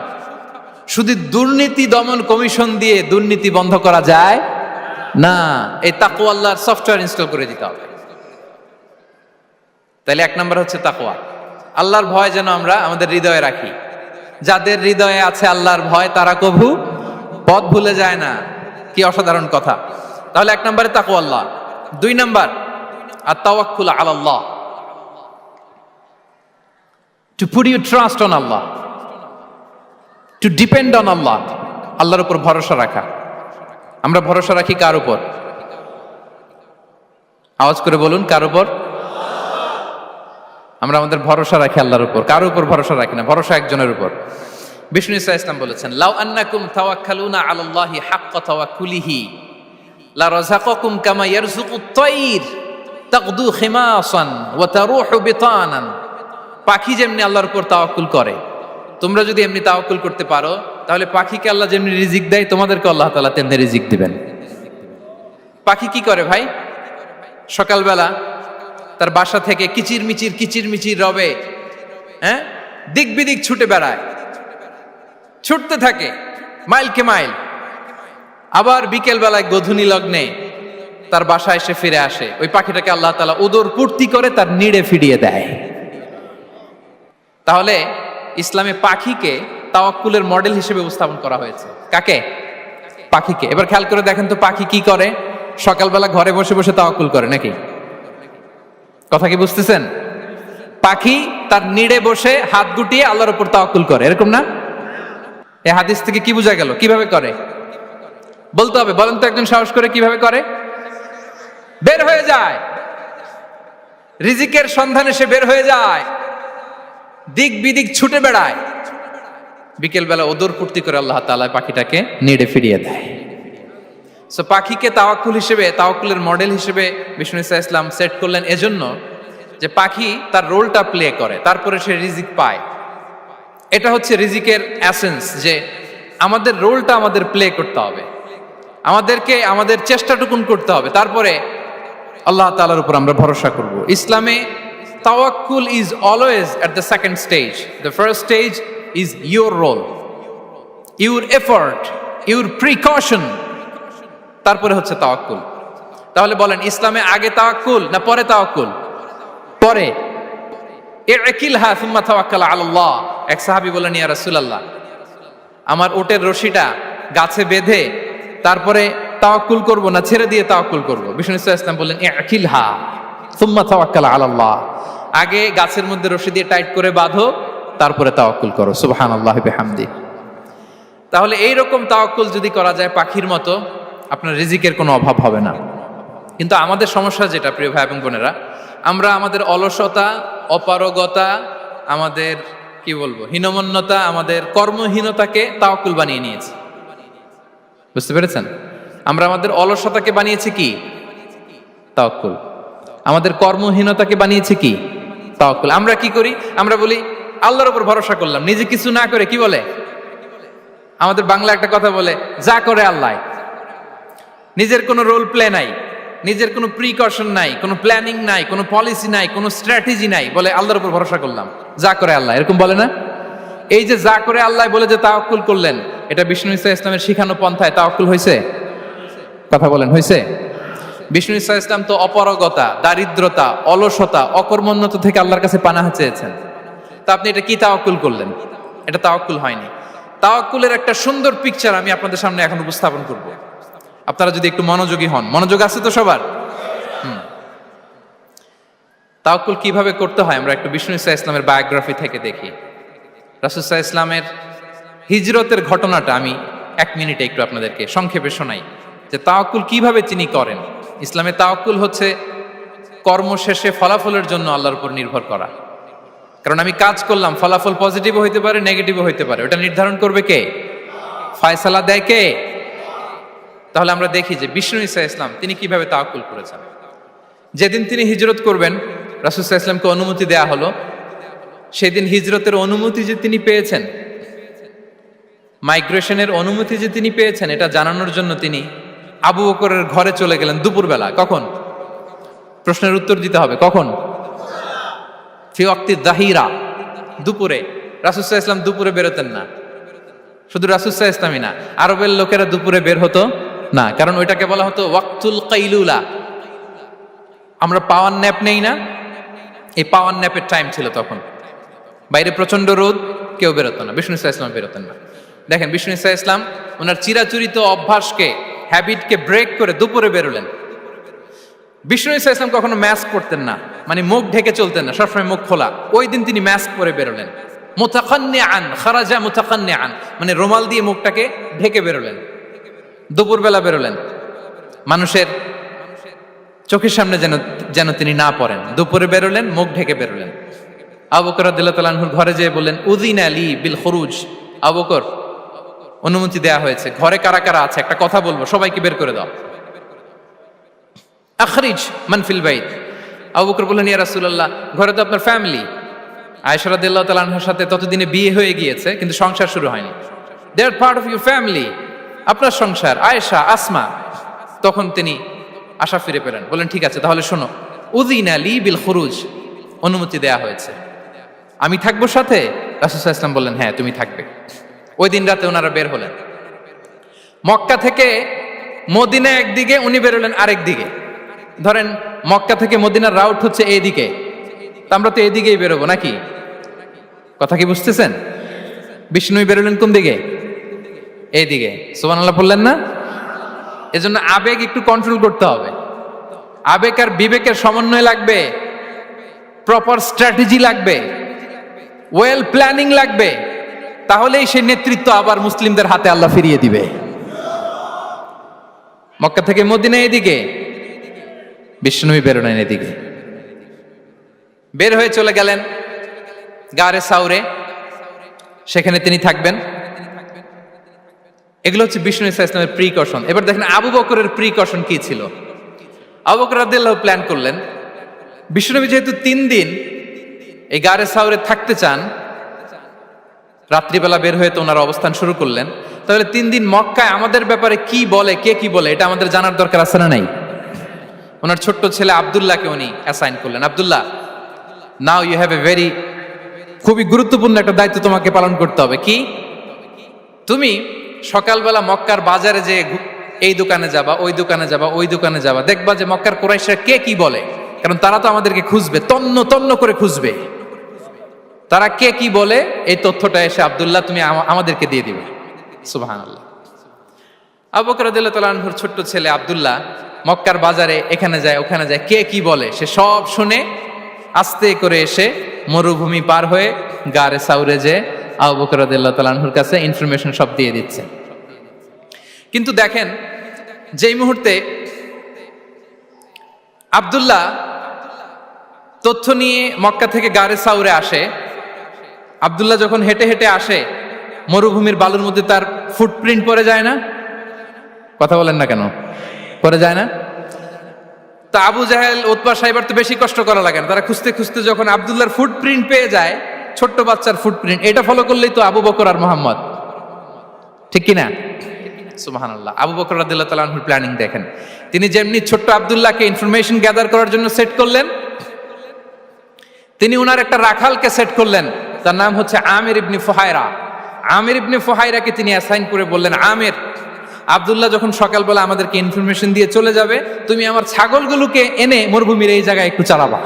শুধু দুর্নীতি দমন কমিশন দিয়ে দুর্নীতি বন্ধ করা যায় না। এই তাকওয়া আল্লাহর সফটওয়্যার ইনস্টল করে দিতে হবে। তাহলে এক নাম্বার হচ্ছে তাকওয়া। আল্লাহর ভয় যেন আমরা আমাদের হৃদয়ে রাখি। যাদের হৃদয়ে আছে আল্লাহর ভয় তারা কভু পথ ভুলে যায় না। কি অসাধারণ কথা। তাহলে এক নম্বরে তাকওয়া আল্লাহ। দুই নাম্বার আত-তাওয়াক্কুল আলাল্লাহ, to put your trust on Allah, to depend on Allah. আল্লাহর উপর ভরসা রাখা। আমরা ভরসা রাখি কার উপর? আওয়াজ করে বলুন, কার উপর? আমরা আমাদের ভরসা রাখি আল্লাহর উপর, কার উপর ভরসা রাখি না। ভরসা একজনের উপর। বিষ্ণু ইসা ইসলাম বলেছেন, লাউ আন্নাকুম তাওয়াক্কালুনা আলাল্লাহি হাক্কা তাওয়াক্কুলিহি লা রাযাকাকুম কামা ইয়ারযুকুত তায়র তাগদু খিমাসান ওয়া তারুহু বিতানান। পাখি যেমনি আল্লাহর উপর তাওয়াক্কুল করে, তোমরা যদি এমনি তাওয়াক্কুল করতে পারো তাহলে পাখিকে আল্লাহ যেমনি রিজিক দেয় তোমাদেরকে আল্লাহ তাআলা তেমনি রিজিক দিবেন। পাখি কি করে ভাই? সকালবেলা তার বাসা থেকে কিচির মিচির রবে, হ্যাঁ, দিক বিদিক ছুটে বেড়ায়, ছুটতে থাকে মাইলকে মাইল। আবার বিকেল বেলায় গোধূলি লগ্নে তার বাসায় এসে ফিরে আসে। ওই পাখিটাকে আল্লাহ তাআলা উদর পূর্তি করে তার নিড়ে ফিরিয়ে দেয়। তাহলে ইসলামে পাখিকে তাওয়াক্কুলের মডেল হিসেবে উপস্থাপন করা হয়েছে। কাকে? পাখিকে। এবার খেয়াল করে দেখেন তো পাখি কি করে? সকালবেলা ঘরে বসে বসে তাওয়াক্কুল করে নাকি? কথা কি বুঝতেছেন? পাখি তার নিড়ে বসে হাত গুটিয়ে আল্লাহর উপর তাওয়াক্কুল করে, এরকম না? এই হাদিস থেকে কি বোঝা গেল? কিভাবে করে বলতে হবে, বলেন তো একজন সাহস করে কিভাবে করে? বের হয়ে যায়, রিজিকের সন্ধানে সে বের হয়ে যায়, দিক বিদিক ছুটে বেড়ায়। বিকেল বেলা ওদর পূর্তি করে আল্লাহ তাআলা পাখিটাকে নিড়ে ফিরিয়ে দেয়। সো পাখিকে তাওয়াক্কুল হিসেবে, তাওয়াক্কুলের মডেল হিসেবে বিষ্ণু ইসা ইসলাম সেট করলেন এজন্য যে পাখি তার রোলটা প্লে করে, তারপরে সে রিজিক পায়। এটা হচ্ছে রিজিকের এসেন্স, যে আমাদের রোলটা আমাদের প্লে করতে হবে, আমাদেরকে আমাদের চেষ্টাটুকুন করতে হবে, তারপরে আল্লাহ তাআলার উপর আমরা ভরসা করব। ইসলামে তাওয়াক্কুল is always at the second stage. The first stage is your role, your effort, your precaution, তারপরে হচ্ছে তাওয়াক্কুল। তাহলে বলেন, ইসলামে আগে তাওয়াক্কুল না পরে তাওয়াক্কুল? পরে। ইকিলহা সুম্মা তাওয়াক্কাল আলাল্লাহ। এক সাহাবী বলেন, ইয়া রাসূলুল্লাহ, আমার ওটের রশিটা গাছে বেঁধে তারপরে তাওয়াক্কুল করব না ছেড়ে দিয়ে তাওয়াক্কুল করব? বিষ্ণু সাল্লাল্লাহু আলাইহি ওয়াসাল্লাম বললেন, ইকিলহা সুম্মা তাওয়াক্কাল আলাল্লাহ। আগে গাছের মধ্যে রশি দিয়ে টাইট করে বাঁধো, তারপরে তাওয়াক্কুল করো। সুবহানাল্লাহি বিহামদি। তাহলে এই রকম তাওয়াক্কুল যদি করা যায় পাখির মতো, আপনার রিজিকের কোনো অভাব হবে না। কিন্তু আমাদের সমস্যা যেটা, প্রিয় ভাই এবং বোনেরা, আমরা আমাদের অলসতা, অপারগতা, আমাদের কি বলবো হীনমন্যতা, আমাদের কর্মহীনতাকে তাওয়াক্কুল বানিয়ে নিয়েছি। বুঝতে পেরেছেন? আমরা আমাদের অলসতাকে বানিয়েছি কি? তাওয়াক্কুল। আমাদের কর্মহীনতাকে বানিয়েছি কি? তাওয়াক্কুল। আমরা কি করি? আমরা বলি আল্লাহর উপর ভরসা করলাম, নিজে কিছু না করে। কি বলে? আমাদের বাংলা একটা কথা বলে, যা করে আল্লাহ। নিজের কোনো রোল প্লে নাই, নিজের কোনো প্রিকশন নাই, কোনো প্ল্যানিং নাই, কোনো পলিসি নাই, কোনো স্ট্র্যাটেজি নাই, বলে আল্লাহর উপর ভরসা করলাম, যা করে আল্লাহ। এরকম বলে না? এই যে যা করে আল্লাহ বলে যে তাওয়াক্কুল করলেন, এটা বিষ্ণু ইসা ইসলামের শিখানো পন্থায় তাওয়াক্কুল হয়েছে? কথা বলেন, হয়েছে? বিষ্ণু ইসা ইসলাম তো অপারগতা, দারিদ্রতা, অলসতা, অকর্মণ্যতা থেকে আল্লাহর কাছে পানাহ চেয়েছেন। তা আপনি এটা কি তাওয়াক্কুল করলেন? এটা তাওয়াক্কুল হয়নি। তাওয়াক্কুলের একটা সুন্দর পিকচার আমি আপনাদের সামনে এখন উপস্থাপন করব, আপনারা যদি একটু মনোযোগী হন। মনোযোগ আছে তো সবার? তাওয়াক্কুল কিভাবে করতে হয় আমরা একটু বিষ্ণু ইসা ইসলামের বায়োগ্রাফি থেকে দেখি। রাসূল সাল্লাল্লাহু আলাইহি ওয়াসাল্লামের হিজরতের ঘটনাটা আমি 1 মিনিটে একটু আপনাদেরকে সংক্ষেপে শোনাই, যে তাওয়াক্কুল কিভাবে তিনি করেন। ইসলামে তাওয়াক্কুল হচ্ছে কর্ম শেষে ফলাফলের জন্য আল্লাহর উপর নির্ভর করা। কারণ আমি কাজ করলাম, ফলাফল পজিটিভও হইতে পারে, নেগেটিভও হইতে পারে, ওটা নির্ধারণ করবে কে? ফয়সালা দেয় কে? তাহলে আমরা দেখি যে বিষ্ণু ইসা ইসলাম তিনি কিভাবে তাওয়াক্কুল করেছেন। যেদিন তিনি হিজরত করবেন, রাসূল সাল্লাল্লাহু আলাইহি ওয়াসাল্লামকে অনুমতি দেয়া হলো সেদিন হিজরতের অনুমতি যে তিনি পেয়েছেন, মাইগ্রেশনের অনুমতি যে তিনি পেয়েছেন, এটা জানানোর জন্য তিনি আবু বকরের ঘরে চলে গেলেন দুপুরবেলা। কখন? প্রশ্নের উত্তর দিতে হবে, কখন? ফি ওয়াক্তি যাহিরা, দুপুরে। রাসূল সাল্লাল্লাহু আলাইহি ওয়াসাল্লাম দুপুরে বেরোতেন না। শুধু রাসূল সাল্লাল্লাহু আলাইহি ওয়াসাল্লামই না, আরবের লোকেরা দুপুরে বের হতো না, কারণ ওইটাকে বলা হতো ওয়াক্তুল কাইলুলা। আমরা পাওয়ার ন্যাপ নেই না, এই পাওয়ার ন্যাপের টাইম ছিল তখন। বাইরে প্রচন্ড রোদ, কেউ বেরোতো না, বিষ্ণু সাল্লাল্লাহু আলাইহি ওয়াসাল্লাম বেরোতেন না। দেখেন, বিষ্ণু সাল্লাল্লাহু আলাইহি ওয়াসাল্লাম ওনার চিরাচরিত অভ্যাসকে, হ্যাবিটকে ব্রেক করে দুপুরে বেরোলেন। বিষ্ণু সাল্লাল্লাহু আলাইহি ওয়াসাল্লাম কখনো মাস্ক পরতেন না, মানে মুখ ঢেকে চলতেন না, সবসময় মুখ খোলা। ওই দিন তিনি মাস্ক পরে বেরোলেন। মুতাকান্নিআন, খারাজা মুতাকান্নিআন, মানে রুমাল দিয়ে মুখটাকে ঢেকে বেরোলেন, দুপুরবেলা বেরোলেন, মানুষের চোখের সামনে যেন তিনি না পড়েন। দুপুরে বেরোলেন, মুখ ঢেকে বেরোলেন। আবু বকর রাদিয়াল্লাহু তাআলা আনহুর ঘরে যেয়ে বললেন, উযিনা লি বিল খুরুজ। আবু বকর, অনুমতি দেয়া হয়েছে, ঘরে কারা কারা আছে একটা কথা বলবো, সবাইকে বের করে দাও। আখরিজ মান ফিল বাইত। আবু বকর বললেন, ইয়া রাসূলুল্লাহ, ঘরে তো আপনার ফ্যামিলি। আয়েশা রাদিয়াল্লাহু তাআলা আনহার সাথে ততদিনে বিয়ে হয়ে গিয়েছে, কিন্তু সংসার শুরু হয়নি। দে আর পার্ট অফ ইউর ফ্যামিলি, আপনার সংসার, আয়েশা, আসমা। তখন তিনি আশা ফিরে পেলেন, বললেন, ঠিক আছে, তাহলে শোনো, উযিনা লি বিল খুরুজ, অনুমতি দেয়া হয়েছে, আমি থাকবো সাথে? রাসূল সাল্লাল্লাহু আলাইহি ওয়াসাল্লাম বললেন, হ্যাঁ, তুমি থাকবে। ওই দিন রাতে ওনারা বের হলেন। মক্কা থেকে মদিনা একদিকে, উনি বেরোলেন আরেক দিকে। ধরেন মক্কা থেকে মদিনার রাউট হচ্ছে এইদিকে, তা আমরা তো এদিকেই বেরোবো নাকি? কথা কি বুঝতেছেন? বিষ্ণু বেরোলেন কোন দিকে? এইদিকে। সুবহানাল্লাহ বললেন না? এজন্য আবেগ একটু কন্ট্রোল করতে হবে। আবেগ আর বিবেকের সমন্বয় লাগবে, প্রপার স্ট্র্যাটেজি লাগবে, ওয়েল প্ল্যানিং লাগবে, তাহলেই সেই নেতৃত্ব আবার মুসলিমদের হাতে আল্লাহ ফিরিয়ে দিবে। মক্কা থেকে মদিনা এদিকে, বিষ্ণুই বেরোলেন এদিকে। বের হয়ে চলে গেলেন গারে সাউরে, সেখানে তিনি থাকবেন। এগুলো হচ্ছে বিষ্ণু ইসলামের প্রিকশন। এবার দেখেন আবু বকরের প্রিকশন কি ছিল। আবু বকর রাদিয়াল্লাহু প্ল্যান করলেন, বিষ্ণুনবী যেহেতু 3 দিন এই গারে সাউরে থাকতে চান, রাত্রিবেলা বের হয়ে তো ওনার অবস্থান শুরু করলেন, তাহলে 3 দিন মক্কায় আমাদের ব্যাপারে কি বলে, কে কি বলে, এটা আমাদের জানার দরকার আছে না নাই? ওনার ছোট্ট ছেলে আব্দুল্লাহকে উনি অ্যাসাইন করলেন। Abdullah, now you have a very, খুবই গুরুত্বপূর্ণ একটা দায়িত্ব তোমাকে পালন করতে হবে। কি? তুমি সকালবেলা মক্কার বাজারে যে এই দোকানে যাবা, ওই দোকানে যাবা, ওই দোকানে যাবা, দেখবা যে মক্কার কুরাইশরা কে কি বলে, কারণ তারা তো আমাদেরকে খুঁজবে, তন্ন তন্ন করে খুঁজবে। তারা কে কি বলে এই তথ্যটা এসে আব্দুল্লাহ তুমি আমাদেরকে দিয়ে দিবে। সুবহানাল্লাহ। আবু বকর রাদিয়াল্লাহু তাআলা আনহুর ছোট্ট ছেলে আব্দুল্লাহ মক্কার বাজারে এখানে যায় ওখানে যায়, কে কি বলে সে সব শুনে আস্তে করে এসে মরুভূমি পার হয়ে গারে সাউরে যে আবু বকর রাদিয়াল্লাহু তাআলা আনহুর কাছে ইনফরমেশন সব দিয়ে দিচ্ছে। কিন্তু দেখেন, যেই মুহূর্তে আব্দুল্লাহ তথ্য নিয়ে মক্কা থেকে গারে সাউরে আসে, আব্দুল্লাহ যখন হেঁটে হেঁটে আসে, মরুভূমির বালুর মধ্যে তার ফুটপ্রিন্ট পড়ে যায় না? কথা বলেন না কেন? পড়ে যায় না? তা আবু জাহেল, উতবা সাইবার তো বেশি কষ্ট করা লাগে না, তারা খুঁজতে খুঁজতে যখন আব্দুল্লাহর ফুটপ্রিন্ট পেয়ে যায়, ছোট্ট বাচ্চার ফুটপ্রিন্ট, এটা ফলো করলেই তো আবু বকর আর মুহাম্মদ, ঠিক কিনা? সুবহানাল্লাহ। আবু বকর রাদিয়াল্লাহু তাআলা আনহুর প্ল্যানিং দেখেন, তিনি যেমনি ছোট্ট আব্দুল্লাহকে ইনফরমেশন গ্যাদার করার জন্য সেট করলেন, তিনি উনার একটা রাখালকে সেট করলেন, তার নাম হচ্ছে আমির ইবনে ফুহায়রা। আমির ইবনে ফুহায়রাকে তিনি অ্যাসাইন করে বললেন, আমির, আব্দুল্লাহ যখন সকালবেলা আমাদেরকে ইনফরমেশন দিয়ে চলে যাবে, তুমি আমার ছাগলগুলোকে এনে মরুভূমির এই জায়গায় একটু চালাবা,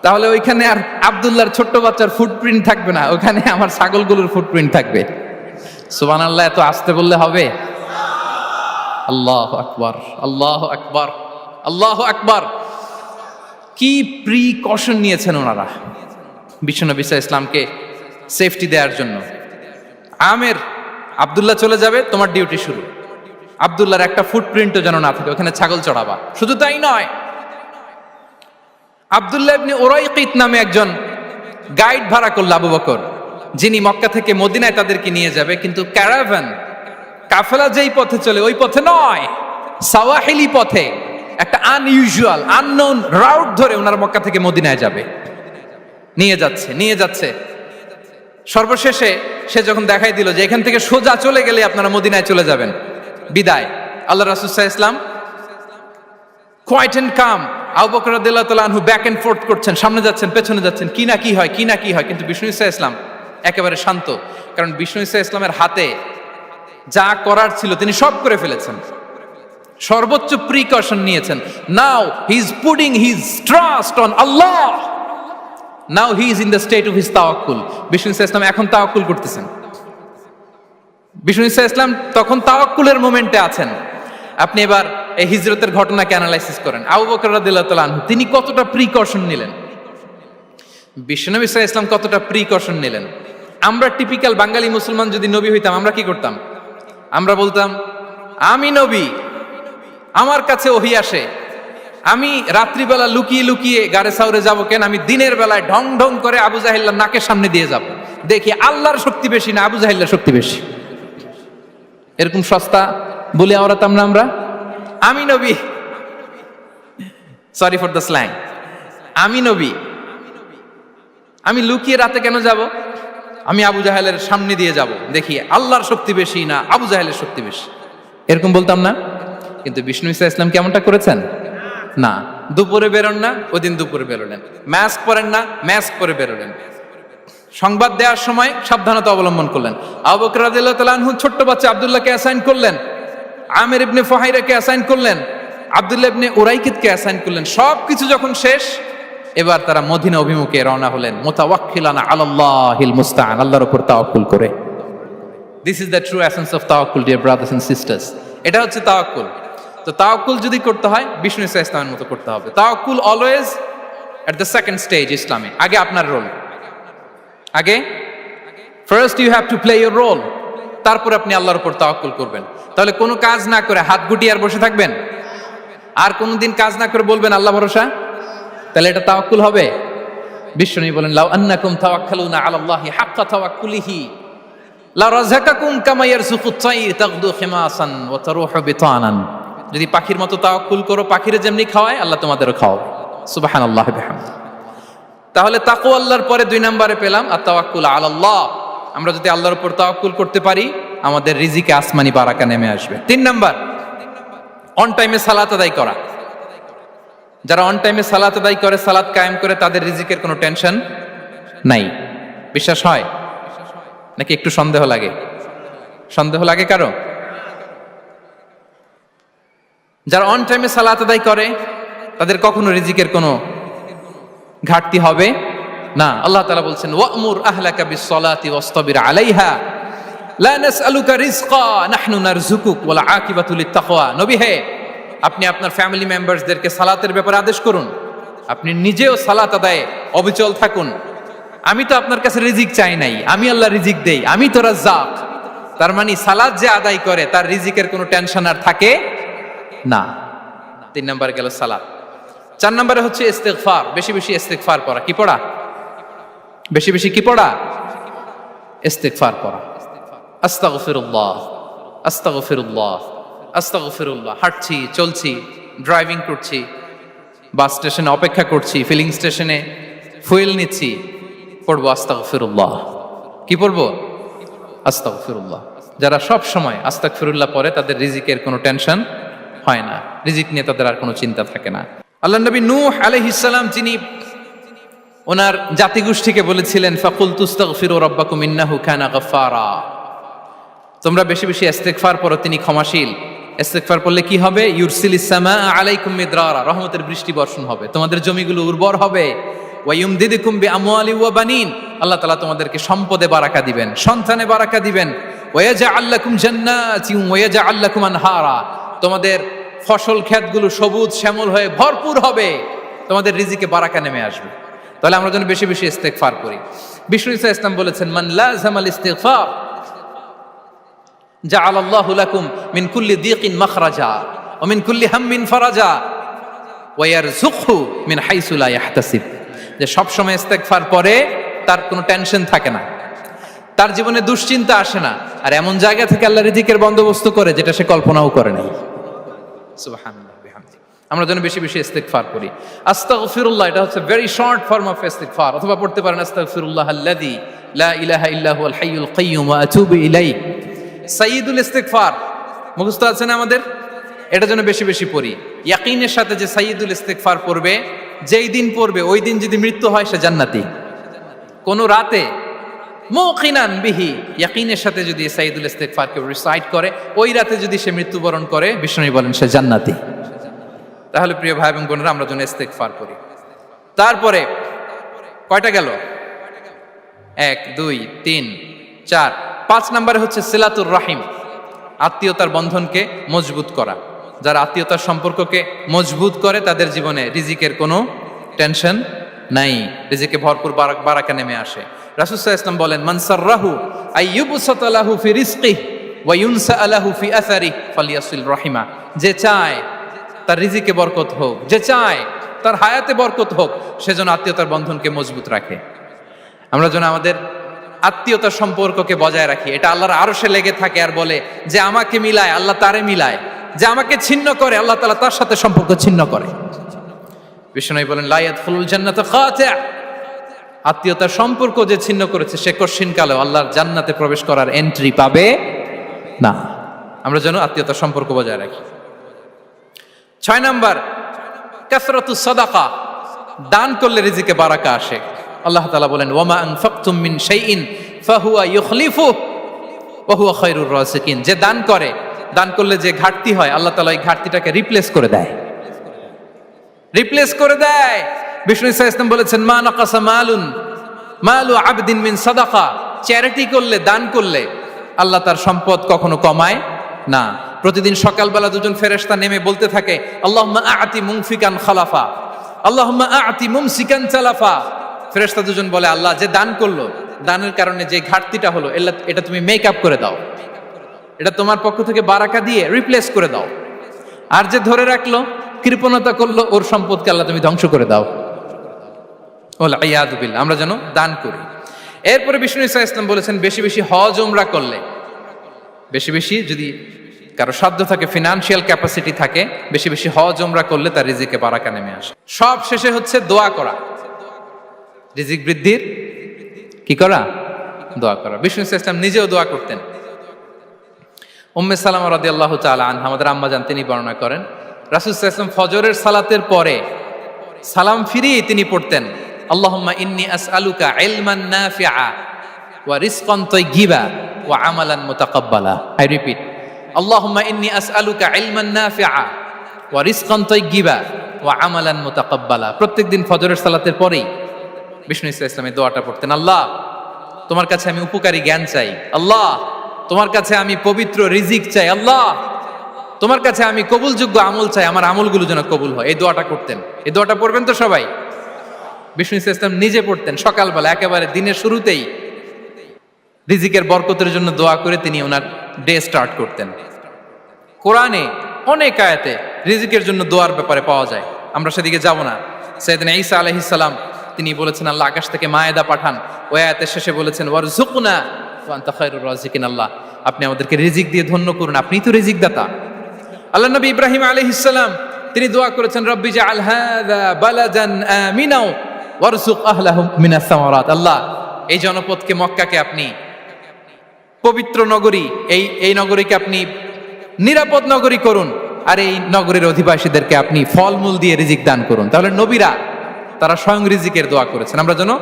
তাহলে ওইখানে আর আব্দুল্লাহর ছোট্ট বাচ্চার ফুটপ্রিন্ট থাকবে না, ওখানে আমার ছাগলগুলোর ফুটপ্রিন্ট থাকবে। সুবহানাল্লাহ। এত আসতে বললে হবে? আল্লাহু আকবার, আল্লাহু আকবার, আল্লাহু আকবার। কি প্রিকশন নিয়েছেন ওনারা বিশ্বনবী সাল্লাল্লাহু আলাইহি ওয়াসাল্লামকে সেফটি দেওয়ার জন্য। আমির, আব্দুল্লাহ চলে যাবে, তোমার ডিউটি শুরু, আব্দুল্লাহর একটা ফুটপ্রিন্টও যেন না থাকে, ওখানে ছাগল চড়াবা। শুধু তাই নয়, আব্দুল্লাহ ইবনে উরাইকিত নামে একজন গাইড ভাড়া করল আবু বকর, যিনি মক্কা থেকে মদিনায় তাদেরকে নিয়ে যাবে, কিন্তু ক্যারাভান, কাফেলা যেই পথে চলে ওই পথে নয়, সাওয়াহিলি পথে, একটা আনইউজুয়াল আননোন রাউট ধরে ওনারা মক্কা থেকে মদিনায় যাবে। নিয়ে যাচ্ছে। সর্বশেষে সে যখন দেখাই দিল যে এখান থেকে সোজা চলে গেলে আপনারা মদিনায় চলে যাবেন, বিদায়। আল্লাহ রাসূল সাল্লাল্লাহু আলাইহি ওয়াসাল্লাম কোয়াইট এন্ড কাম, আবু বকর রাদিয়াল্লাহু তাআলা আনহু ব্যাক এন্ড ফোর্থ করছেন, সামনে যাচ্ছেন পেছনে যাচ্ছেন, কি না কি হয়। কিন্তু বিষ্ণু সাল্লাল্লাহু আলাইহি ওয়াসাল্লাম একেবারে শান্ত, কারণ বিষ্ণু সাল্লাল্লাহু আলাইহি ওয়াসাল্লামের হাতে যা করার ছিল তিনি সব করে ফেলেছেন, সর্বোচ্চ প্রিকশন নিয়েছেন। Now he is putting his trust on Allah, now he is in the state of his তাওয়াক্কুল। বিষ্ণু সাল্লাল্লাহু আলাইহি ওয়াসাল্লাম এখন তাওয়াক্কুল করতেছেন। বিষ্ণু সাল্লাল্লাহু আলাইহি ওয়াসাল্লাম তখন তাওয়াক্কুলের মোমেন্টে আছেন। আপনি এবার এই হিজরতের ঘটনাকে অ্যানালাইসিস করেন। আবু বকর রাদিয়াল্লাহু তাআলা আনহু তিনি কতটা প্রিকশন নিলেন, বিশ্বনবী সাল্লাল্লাহু আলাইহি ওয়াসাল্লাম কতটা প্রিকশন নিলেন। আমরা টিপিক্যাল বাঙালি মুসলমান যদি নবী হইতাম আমরা কি করতাম? আমরা বলতাম আমি নবী, আমার কাছে ওহী আসে, আমি রাত্রিবেলা লুকিয়ে লুকিয়ে গারে সাউরে যাব কেন, আমি দিনের বেলায় ঢং ঢং করে আবু জাহেলের নাকের সামনে দিয়ে যাব, দেখি আল্লাহর শক্তি বেশি না আবু জাহেলের শক্তি বেশি। এরকম সস্তা বলে আওড়াতাম না আমরা, আমি নবী, সরি ফর দ্য স্ল্যাং, আমি নবী, আমি লুকিয়ে রাতে কেন যাব, আমি আবু জাহেলের সামনে দিয়ে যাব, দেখি আল্লাহর শক্তি বেশি না আবু জাহেলের শক্তি বেশি, এরকম বলতাম না। কিন্তু বিষ্ণু ঈসা ইসলাম কেমনটা করেছেন? না, দুপুরে বেরোন না, ওই দিন দুপুরে বেরোলেন। মাস্ক পরেন না, মাস্ক পরে বেরোলেন। সংবাদ দেওয়ার সময় সাবধানতা অবলম্বন করলেন। আবু বকর রাদিয়াল্লাহু তাআলা আনহু ছোট্ট বাচ্চা আব্দুল্লাহকে অ্যাসাইন করলেন, আমির ইবনে ফুহাইরাকে অ্যাসাইন করলেন, আব্দুল্লাহ ইবনে উরাইকিতকে অ্যাসাইন করলেন। সবকিছু যখন শেষ, এবার তারা মদিনা অভিমুখে রওনা হলেন, মুতাওয়াক্কিলানা আলাল্লাহিল মুস্তাআন, আল্লাহর উপর তাওয়াক্কুল করে। This is the true essence of তাওয়াক্কুল, ডিয়ার ব্রাদার্স এন্ড সিস্টার্স। এটা হচ্ছে তাওয়াক্কুল। তো তাওয়াক্কুল যদি করতে হয় বিষ্ণু ঈসা ইসলামের মতো করতে হবে। তাওয়াক্কুল always at the second stage ইসলামে। আগে আপনার রোল, আগে first you have to play your role, তারপর আপনি আল্লাহর উপর তাওয়াক্কুল করবেন। তাহলে কোনো কাজ না করে হাত গুটিয়ে আর বসে থাকবেন, আর কোনোদিন কাজ না করে বলবেন আল্লাহ ভরসা, তাহলে এটা তাওয়াক্কুল হবে? বিশ্বনবী বলেন লাউ আন্নাকুম তাওয়াক্কালুনা আলাল্লাহি হাক্কা তাওয়াক্কুলিহি লা রাযাকাকুম কামা ইয়ারযুকুত তায়র তাগদু খিমাসান ওয়া তারুহু বিতানান। যদি পাখির মতো তাওয়াক্কুল করো, পাখিরে যেমনি খাওয়ায় আল্লাহ তোমাদেরও খাওয়াবে। সুবহানাল্লাহি ওয়া বিহামদিহি। তাহলে তাকওয়া আল্লাহর পরে 2 নম্বরে পেলাম আত তাওয়াক্কুল আলাল্লাহ। আমরা যদি আল্লাহর উপর তাওয়াক্কুল করতে পারি, আমাদের রিজিকে আসমানি বারাকা নেমে আসবে। 3 নাম্বার, অন টাইমে সালাত আদায় করা। যারা অন টাইমে সালাত আদায় করে, সালাত কায়েম করে, তাদের রিজিকের কোনো টেনশন নাই। বিশ্বাস হয় নাকি একটু সন্দেহ লাগে? সন্দেহ লাগে কারো? যারা অন টাইমে সালাত আদায় করে তাদের কখনো রিজিকের কোনো ঘাটতি হবে না। আল্লাহ তাআলা বলছেন ওয়া'মুর আহলাকা বিস-সালাতি ওয়াসতাবির আলাইহা লা নাসআলুকা রিজকা নাহনু নারযুকুক ওয়াল আকিবাতু লিত-তাকওয়া। নবী হে, আপনি আপনার ফ্যামিলি মেম্বারসদেরকে সালাতের ব্যাপারে আদেশ করুন, আপনি নিজেও সালাত আদায়ে অবিচল থাকুন। আমি তো আপনার কাছে রিজিক চাই নাই, আমি আল্লাহ রিজিক দেই, আমি তো রাজ্জাক। তার মানে সালাত যে আদায় করে তার রিজিকের কোনো টেনশন আর থাকে না। 3 নম্বরে গেল সালাত। 4 নম্বরে হচ্ছে ইস্তিগফার, বেশি বেশি ইস্তিগফার পড়া। কি পড়া? বেশি বেশি কি পড়া? ইস্তিগফার পড়া। আস্তাগফিরুল্লাহ, আস্তাগফিরুল্লাহ, আস্তাগফিরুল্লাহ। হাঁটছি, চলছি, ড্রাইভিং করছি, বাস স্টেশনে অপেক্ষা করছি, ফিলিং স্টেশনে ফুয়েল নিচ্ছি, পড়বো আস্তাগফিরুল্লাহ। কি পড়বো? আস্তাগফিরুল্লাহ। যারা সব সময় আস্তাগফিরুল্লাহ পড়ে তাদের রিজিকের কোনো টেনশন হয় না, রিজিক নিয়ে তাদের আর কোনো চিন্তা থাকে না। আল্লাহ নবী নূহ আলাইহিস সালাম যিনি ওনার জাতিগোষ্ঠীকে বলেছিলেন ফাকুলতু আস্তাগফিরু রাব্বাকুম ইন্নাহু কানা গাফফারা, তোমরা বেশি বেশি ইস্তিগফার পড়ো, তিনি ক্ষমাশীল। ইস্তিগফার পড়লে কি হবে? ইউরসিলিস সামা আলাইকুম মিদরারা, রহমতের বৃষ্টি বর্ষণ হবে, তোমাদের জমিগুলো উর্বর হবে। ওয়া ইউমদিদুকুম বিআমওয়ালি ওয়া বানিন, আল্লাহ তাআলা তোমাদেরকে সম্পদে বারাকা দিবেন, সন্তানে বারাকা দিবেন। ওয়া ইয়াজআল লাকুম জান্নাতিন ওয়া ইয়াজআল লাকুম আনহারা, তোমাদের ফসল ক্ষেতগুলো সবুজ শ্যামল হয়ে ভরপুর হবে, তোমাদের রিজিকে বারাকা নেমে আসবে। তাহলে আমরা যেন বেশি বেশি ইস্তিগফার করি। বিষ্ণু ঈসা ইসলাম বলেছেন মান লাযামাল ইস্তিগফার জাআলাল্লাহু লাকুম মিন কুল্লি দিকিন মাখরাজা ওয়া মিন কুল্লি হাম্মিন ফারাজা ওয়া ইয়ারযুকহু মিন হাইসু লা ইয়াহতাসিব। যে সব সময় ইস্তিগফার পরে তার কোনো টেনশন থাকে না, তার জীবনে দুশ্চিন্তা আসে না, আর এমন জায়গা থেকে আল্লাহ রিজিকের বন্দোবস্ত করে যেটা সে কল্পনাও করে নাই। সুবহানাল্লাহ বিহামদিহি। আমরা যেন বেশি বেশি ইস্তিগফার করি। আস্তাগফিরুল্লাহ, এটা হচ্ছে ভেরি শর্ট ফর্ম অফ ইস্তিগফার। অথবা পড়তে পারেন আস্তাগফিরুল্লাহ আল্লাযী লা ইলাহা ইল্লা হুয়াল হাইয়ুল কাইয়্যুম ওয়া আতুবু ইলাইহি। সাইয়্যিদুল ইস্তিগফার মুখস্থ আছে না আমাদের? এটা যেন বেশি বেশি পড়ি। ইয়াকিনের সাথে যে সাইয়্যিদুল ইস্তিগফার পড়বে, যেই দিন পড়বে ওই দিন যদি মৃত্যু হয় সে জান্নাতি। কোন রাতে মুকিনান বিহি, ইয়াকিনের সাথে যদি সাইয়্যিদুল ইস্তিগফারকে রিসাইট করে, ওই রাতে যদি সে মৃত্যুবরণ করে, বিষ্ণু বলেন সে জান্নাতি। তাহলে প্রিয় ভাই এবং বোনেরা, আমরা যেন ইস্তিগফার করি। তারপরে কয়টা গেল? 1 2 3 4 5 নম্বরে হচ্ছে সিলাতুর রাহিম, আত্মীয়তার বন্ধনকে মজবুত করা। যারা আত্মীয়তার সম্পর্ককে মজবুত করে তাদের জীবনে রিজিকের কোনো টেনশন নাই, রিজিকে ভরপুর বারাকা নেমে আসে। রাসূল সাল্লাল্লাহু আলাইহি ওয়াসাল্লাম বলেন, মান সাররাহু আইয়ুবসাতা লাহু ফি রিজকিহি ওয়া ইউনসা লাহু ফি আসারিহি ফালিয়াসিল রাহিমা। যে চায় তার রিজিকে বরকত হোক, যে চায় তার হায়াতে বরকত হোক, সেজন্য আত্মীয়তার বন্ধনকে মজবুত রাখে। আমরা যেন আমাদের আত্মীয়তার সম্পর্ককে বজায় রাখি। এটা আল্লাহর আরশে লেগে থাকে আর বলে যে আমাকে মিলায় আল্লাহ তারে মিলায়, যে আমাকে ছিন্ন করে আল্লাহ তাআলা তার সাথে সম্পর্ক ছিন্ন করে। বিষ্ণু বলেন, লা ইয়াদখুলুল জান্নাতা খাতি', আত্মীয়তার সম্পর্ক যে ছিন্ন করেছে সে কশিনকালেও আল্লাহর জান্নাতে প্রবেশ করার এন্ট্রি পাবে না। আমরা যেন আত্মীয়তার সম্পর্ক বজায় রাখি। 6 নাম্বার, কাসরাতুস সাদাকা, দান করলে রিজিকে বারাকা আসে। আল্লাহ তাআলা বলেন, ওয়ামা আনফাকতুম মিন শাইইন ফাহুয়া ইউখলিফুহু ওয়া হুয়া খায়রুর রাযিকিন। যে দান করে, দান করলে যে ঘাটতি হয় আল্লাহ তাআলা এই ঘাটতিটাকে রিপ্লেস করে দেয়, রিপ্লেস করে দেয়। বিষ্ণু সাল্লাল্লাহু আলাইহি ওয়াসাল্লাম বলেছেন, মা নাকাসা মালু আবদিন মিন সাদাকা, চ্যারিটি করলে, দান করলে আল্লাহ তার সম্পদ কখনো কমায় না। প্রতিদিন সকালবেলা দুজন ফেরেশতা নেমে বলতে থাকে, আল্লাহুম্মা আ'তি মুনফিকান খালাফা, আল্লাহুম্মা আ'তি মুমসিকান চালাফা। ফেরেশতা দুজন বলে, আল্লাহ যে দান করলো, দানের কারণে যে ঘাটতিটা হলো এটা তুমি মেক আপ করে দাও, এটা তোমার পক্ষ থেকে বারাকা দিয়ে রিপ্লেস করে দাও। আর যে ধরে রাখলো, কৃপণতা করলো, ওর সম্পদকে আল্লাহ তুমি ধ্বংস করে দাও। ওয়াল ইয়াদু বিল্লাহ। আমরা যেন দান করি। এরপরে বিষ্ণু সাল্লাল্লাহু আলাইহি ওয়াসাল্লাম বলেছেন, বেশি বেশি হজ উমরা করলে, বেশি বেশি যদি কারো সাধ্য থাকে, ফিনান্সিয়াল ক্যাপাসিটি থাকে, বেশি বেশি হজ উমরা করলে তার রিজিকে বারাকা নেমে আসে। সব শেষে হচ্ছে দোয়া করা, রিজিক বৃদ্ধির কি করা? দোয়া করা। বিষ্ণু সাল্লাল্লাহু আলাইহি ওয়াসাল্লাম নিজেও দোয়া করতেন। উম্মে সালামা রাদিয়াল্লাহু তাআলা আনহা, আমাদের আম্মা জান, তিনি বর্ণনা করেন, রাসূল সাল্লাল্লাহু আলাইহি ওয়াসাল্লাম ফজরের সালাতের পরে সালাম ফিরিয়ে তিনি পড়তেন, আল্লাহুম্মা ইন্নী আসআলুকা ইলমান নাফিআ ওয়া রিজকান তাইয়্যিবা ওয়া আমালান মুতাকাব্বালা। আই রিপিট, আল্লাহুম্মা ইন্নী আসআলুকা ইলমান নাফিআ ওয়া রিজকান তাইয়্যিবা ওয়া আমালান মুতাকাব্বালা। প্রত্যেকদিন ফজরের সালাতের পরেই বিষ্ণু ইসলামের দোয়াটা পড়তেন, আল্লাহ তোমার কাছে আমি উপকারী জ্ঞান চাই, আল্লাহ তোমার কাছে আমি পবিত্র রিজিক চাই, আল্লাহ তোমার কাছে আমি কবুলযোগ্য আমল চাই, আমার আমলগুলো যেন কবুল হয়। এই দোয়াটা করতেন। এই দোয়াটা পড়বেন তো সবাই। বিষ্ণু ইসলাম নিজে পড়তেন সকালবেলা, একেবারে দিনের শুরুতেই রিজিকের বরকতের জন্য দোয়া করে তিনি ওনার ডে স্টার্ট করতেন। কোরআনে অনেক আয়াতে রিজিকের জন্য দোয়ার ব্যাপারে পাওয়া যায়, আমরা সেদিকে যাব না। সাইয়েদনা ঈসা আলাইহিস সালাম তিনি বলেছেন, আল্লাহ আকাশ থেকে মায়েদা পাঠান। ওই আয়াতের শেষে বলেছেন, ওয়ারযুকনা ওয়া আনতা খায়রুর রাযিকিন, আল্লাহ আপনি আমাদেরকে রিজিক দিয়ে ধন্য করুন, আপনিই তো রিজিক দাতা। আল্লাহ নবী ইব্রাহিম আলাইহিস সালাম তিনি দোয়া করেছেন, রব্বি জাআল হাযা বালাদান আমিনা ওয়ারযুক আহলাহু মিনাস সামারাত, আল্লাহ এই জনপদকে, মক্কাকে আপনি পবিত্র নগরী, এই নগরীকে আপনি নিরাপদ নগরী করুন, আর এই নগরীর অধিবাসীদেরকে আপনি ফলমূল দিয়ে রিজিক দান করুন। তাহলে নবীরা তারা স্বয়ং রিজিকের দোয়া করেছেন। আমরা যেন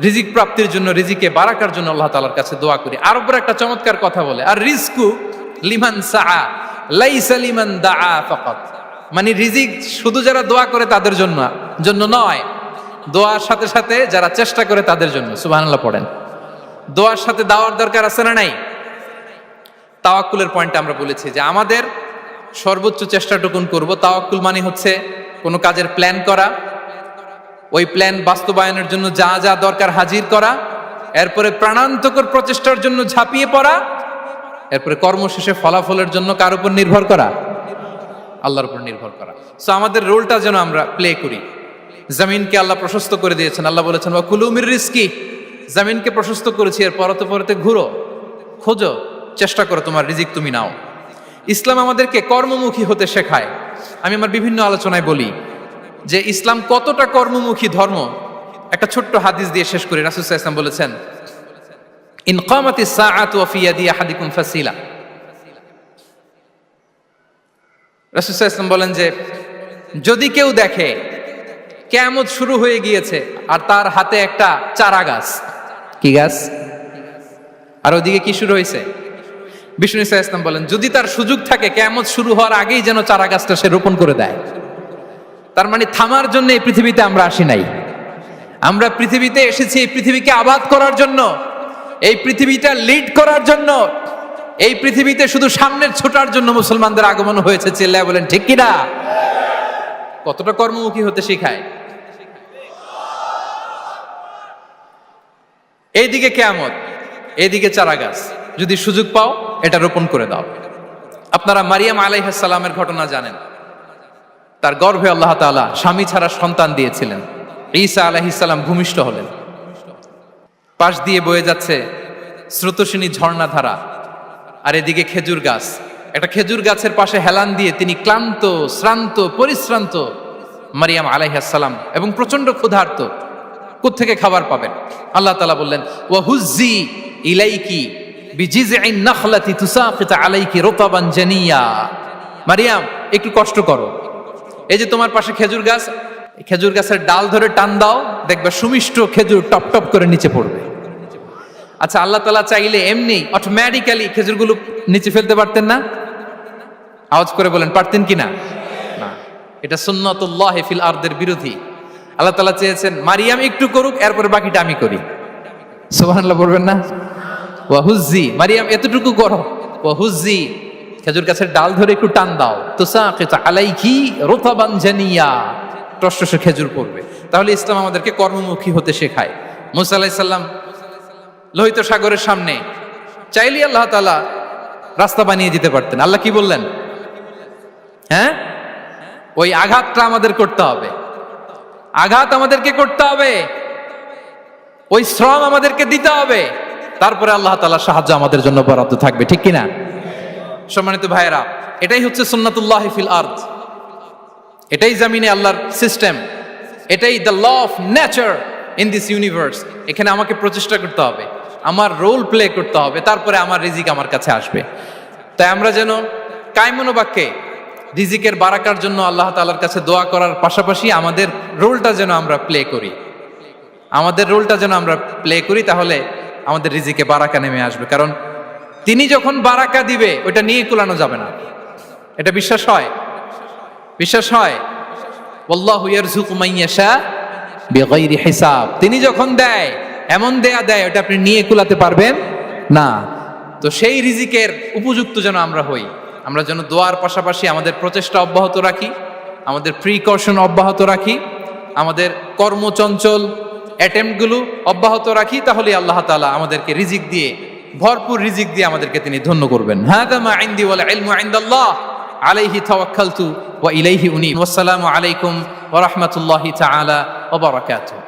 রিজিক প্রাপ্তির জন্য, রিজিকে বারাকার জন্য আল্লাহ তাআলার কাছে দোয়া করি। আর উপর একটা চমৎকার কথা বলে, আর রিজকু লিমান সাআ লাইসা লিমান দাআ ফাকাত, মানে রিজিক শুধু যারা দোয়া করে তাদের জন্য নয়, দোয়ার সাথে সাথে যারা চেষ্টা করে তাদের জন্য। সুবহানাল্লাহ পড়েন। দোয়ার সাথে দাওয়ার দরকার আছে না নাই? তাওয়াক্কুলের পয়েন্টটা আমরা বলেছি যে আমাদের সর্বোচ্চ চেষ্টাটুকুন করব। তাওয়াক্কুল মানে হচ্ছে কোনো কাজের প্ল্যান করা, ওই প্ল্যান বাস্তবায়নের জন্য যা যা দরকার হাজির করা, এরপরে প্রাণান্তকর প্রচেষ্টার জন্য ঝাঁপিয়ে পড়া, এরপরে কর্মশেষে ফলাফলের জন্য কার উপর নির্ভর করা? আল্লাহর উপর নির্ভর করা। সো আমাদের রোলটা যেন আমরা প্লে করি। জমিনকে আল্লাহ প্রশস্ত করে দিয়েছেন, আল্লাহ বলেছেন ওয়া কুলু মির রিজকি, জমিনকে প্রশস্ত করেছি, এর পরতে পরতে ঘুরো, খোঁজো, চেষ্টা করো তোমার রিজিক তুমি নাও। ইসলাম আমাদেরকে কর্মমুখী হতে শেখায়। আমি আমার বিভিন্ন আলোচনায় বলি যে ইসলাম কতটা কর্মমুখী ধর্ম। একটা ছোট্ট হাদিস দিয়ে শেষ করি। রাসূল সাল্লাল্লাহু আলাইহি ওয়াসাল্লাম বলেছেন, ইন কামাতিস সাআতু ওয়া ফি ইয়াদি আহাদিকুম ফাসিলা। রাসূল সাল্লাল্লাহু আলাইহি ওয়াসাল্লাম বলেন যে যদি কেউ দেখে কিয়ামত শুরু হয়ে গিয়েছে আর তার হাতে একটা চারা গাছ, কি গাছ, আর ওদিকে কি শুরু হয়েছে, বিষ্ণু সাল্লাল্লাহু আলাইহি ওয়াসাল্লাম বলেন যদি তার সুযোগ থাকে কিয়ামত শুরু হওয়ার আগেই যেন চারা গাছটা সে রোপণ করে দেয়। তার মানে থামার জন্য এই পৃথিবীতে আমরা আসি নাই। আমরা পৃথিবীতে এসেছি এই পৃথিবীকে আবাদ করার জন্য, এই পৃথিবীটা লিড করার জন্য। এই পৃথিবীতে শুধু সামনের ছোটার জন্য মুসলমানদের আগমন হয়েছে। চিল্লায় বলেন ঠিক কিনা? কতটা কর্মমুখী হতে শেখায়। এইদিকে কিয়ামত, এইদিকে চারা গাছ, যদি সুযোগ পাও এটা রোপণ করে দাও। আপনারা মারিয়াম আলাইহিস সালামের ঘটনা জানেন। তার গর্ভে আল্লাহ তাআলা স্বামী ছাড়া সন্তান দিয়েছিলেন। ঈসা আলাইহিস সালাম ভূমিষ্ঠ হলেন। পাশ দিয়ে বয়ে যাচ্ছে স্রোতস্বিনী ঝর্ণাধারা, আর এদিকে খেজুর গাছ। একটা খেজুর গাছের পাশে হেলান দিয়ে তিনি ক্লান্ত, শ্রান্ত, পরিশ্রান্ত মারিয়াম আলাইহিস সালাম, এবং প্রচন্ড ক্ষুধার্ত। কোত্থেকে খাবার পাবেন? আল্লাহ তাআলা বললেন, ওয়া হুজ্জি ইলাইকি বিজিযইন নাখলাতি তুসাকিত আলাইকি রুতাবান জানিয়া। মারিয়াম, একটু কষ্ট করো। এই যে তোমার পাশে খেজুর গাছ, খেজুর গাছের ডাল ধরে টান দাও, দেখবে সুমিষ্ট খেজুর টপ টপ করে নিচে পড়বে। আচ্ছা, আল্লাহ তাআলা চাইলে এমনি অটোমেটিক্যালি খেজুরগুলো নিচে ফেলতে পারতেন না? আওয়াজ করে বলেন, পারতেন কি না? না, এটা সুন্নাতুল্লাহ ফিল আরদের বিরোধী। আল্লাহ তাআলা চেয়েছেন মারিয়াম একটু করুক, এরপরে বাকিটা আমি করি। সুবহানাল্লাহ বলবেন না? ওয়া হুজ্জি, মারিয়াম এতটুকু করো। ওয়া হুজ্জি, খেজুর গাছের ডাল ধরে একটু টান দাও, তুসাকিত আলাইকি রুতাবান জানিয়া, টসটসে খেজুর পড়বে। তাহলে ইসলাম আমাদেরকে কর্মমুখী হতে শেখায়। মুসা আলাইহিস সালাম লোহিত সাগরের সামনে চাইলে আল্লাহ তাআলা রাস্তা বানিয়ে দিতে পারতেন। আল্লাহ কি বললেন? হ্যাঁ, ওই আঘাতটা আমাদের করতে হবে, আঘাত আমাদেরকে করতে হবে, ওই শ্রম আমাদেরকে দিতে হবে, তারপরে আল্লাহ তাআলার সাহায্য আমাদের জন্য বরাদ্দ থাকবে। ঠিক কিনা? সম্মানিত ভাইয়েরা, এটাই হচ্ছে সুন্নাতুল্লাহ ফিল আরদ। এটাই জামিনে আল্লাহর সিস্টেম, এটাই the law of nature in this universe. এখানে আমাকে প্রচেষ্টা করতে হবে, আমার রোল প্লে করতে হবে, তারপরে আমার রিজিক আমার কাছে আসবে। তাই আমরা যেন কায়মনোবাক্যে রিজিকের বারাকার জন্য আল্লাহ তাআলার কাছে দোয়া করার পাশাপাশি আমাদের রোলটা যেন আমরা প্লে করি, আমাদের রোলটা যেন আমরা প্লে করি, তাহলে আমাদের রিজিকে বারাকা নেমে আসবে। কারণ তিনি যখন বারাকা দিবে ওইটা নিয়ে কুলানো যাবে না। এটা বিশ্বাস হয়? বিশ্বাস হয়? ওয়াল্লাহু ইয়ারযুকু মান ইয়াশা বিগাইরি হিসাব। তিনি যখন দেয় এমন দেয়া দেয় ওটা আপনি নিয়ে কুলাতে পারবেন না। তো সেই রিজিকের উপযুক্ত যেন আমরা হই। আমরা যেন দোয়ার পাশাপাশি আমাদের প্রচেষ্টা অব্যাহত রাখি, আমাদের প্রিকশন অব্যাহত রাখি, আমাদের কর্মচঞ্চল অ্যাটেম্পটগুলো অব্যাহত রাখি, তাহলে আল্লাহ তাআলা আমাদেরকে রিজিক দিয়ে, ভরপুর রিজিক দিয়ে আমাদেরকে তিনি ধন্য করবেন। হাযা মা ইনদি ওয়াল ইলমু ইনদাল্লাহ আলাইহি তাওয়াক্কালতু ওয়া ইলাইহি উনীব। ওয়াসসালামু আলাইকুম ওয়া রাহমাতুল্লাহি তাআলা ওয়া বারাকাতুহু।